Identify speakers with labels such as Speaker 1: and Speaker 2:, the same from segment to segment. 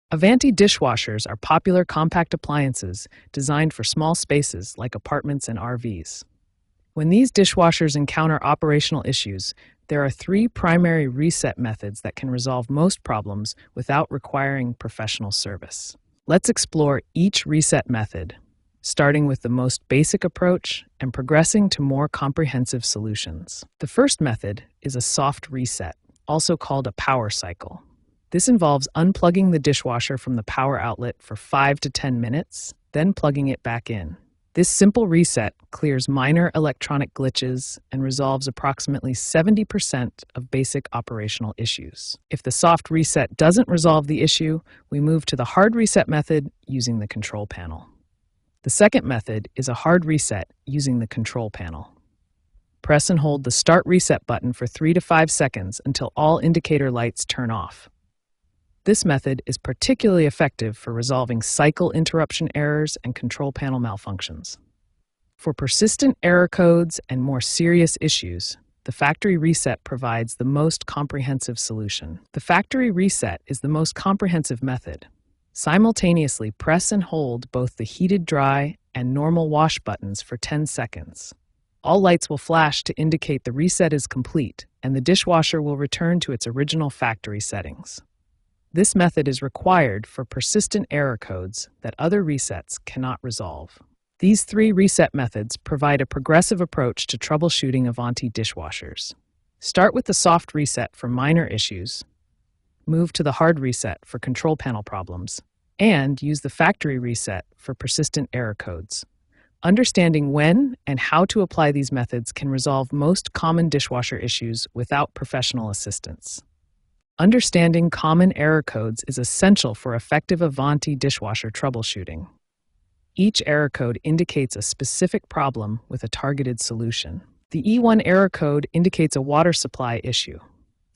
Speaker 1: Avanti dishwashers are popular compact appliances designed for small spaces like apartments and RVs. When these dishwashers encounter operational issues, there are three primary reset methods that can resolve most problems without requiring professional service. Let's explore each reset method, starting with the most basic approach and progressing to more comprehensive solutions. The first method is a soft reset, also called a power cycle. This involves unplugging the dishwasher from the power outlet for 5 to 10 minutes, then plugging it back in. This simple reset clears minor electronic glitches and resolves approximately 70% of basic operational issues. If the soft reset doesn't resolve the issue, we move to the hard reset method using the control panel. The second method is a hard reset using the control panel. Press and hold the Start Reset button for 3 to 5 seconds until all indicator lights turn off. This method is particularly effective for resolving cycle interruption errors and control panel malfunctions. For persistent error codes and more serious issues, the factory reset provides the most comprehensive solution. The factory reset is the most comprehensive method. Simultaneously press and hold both the heated dry and normal wash buttons for 10 seconds. All lights will flash to indicate the reset is complete, and the dishwasher will return to its original factory settings. This method is required for persistent error codes that other resets cannot resolve. These three reset methods provide a progressive approach to troubleshooting Avanti dishwashers. Start with the soft reset for minor issues, move to the hard reset for control panel problems, and use the factory reset for persistent error codes. Understanding when and how to apply these methods can resolve most common dishwasher issues without professional assistance. Understanding common error codes is essential for effective Avanti dishwasher troubleshooting. Each error code indicates a specific problem with a targeted solution. The E1 error code indicates a water supply issue.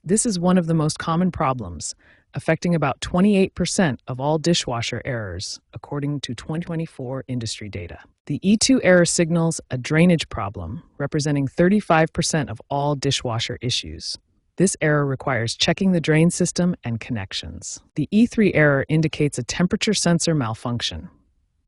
Speaker 1: This is one of the most common problems, affecting about 28% of all dishwasher errors, according to 2024 industry data. The E2 error signals a drainage problem, representing 35% of all dishwasher issues. This error requires checking the drain system and connections. The E3 error indicates a temperature sensor malfunction.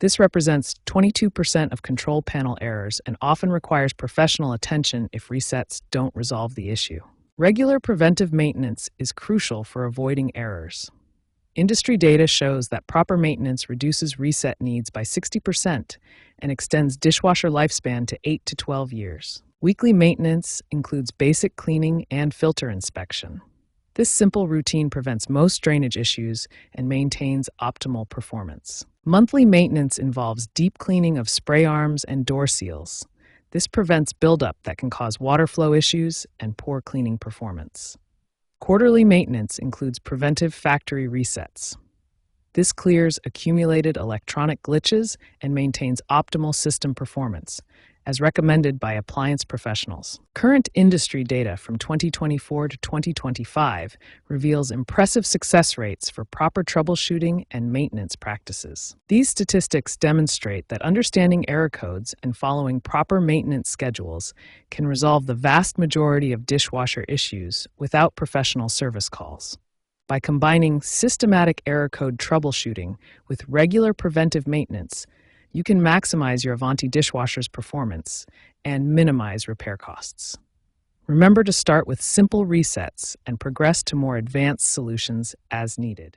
Speaker 1: This represents 22% of control panel errors and often requires professional attention if resets don't resolve the issue. Regular preventive maintenance is crucial for avoiding errors. Industry data shows that proper maintenance reduces reset needs by 60% and extends dishwasher lifespan to 8 to 12 years. Weekly maintenance includes basic cleaning and filter inspection. This simple routine prevents most drainage issues and maintains optimal performance. Monthly maintenance involves deep cleaning of spray arms and door seals. This prevents buildup that can cause water flow issues and poor cleaning performance. Quarterly maintenance includes preventive factory resets. This clears accumulated electronic glitches and maintains optimal system performance, as recommended by appliance professionals. Current industry data from 2024 to 2025 reveals impressive success rates for proper troubleshooting and maintenance practices. These statistics demonstrate that understanding error codes and following proper maintenance schedules can resolve the vast majority of dishwasher issues without professional service calls. By combining systematic error code troubleshooting with regular preventive maintenance, you can maximize your Avanti dishwasher's performance and minimize repair costs. Remember to start with simple resets and progress to more advanced solutions as needed.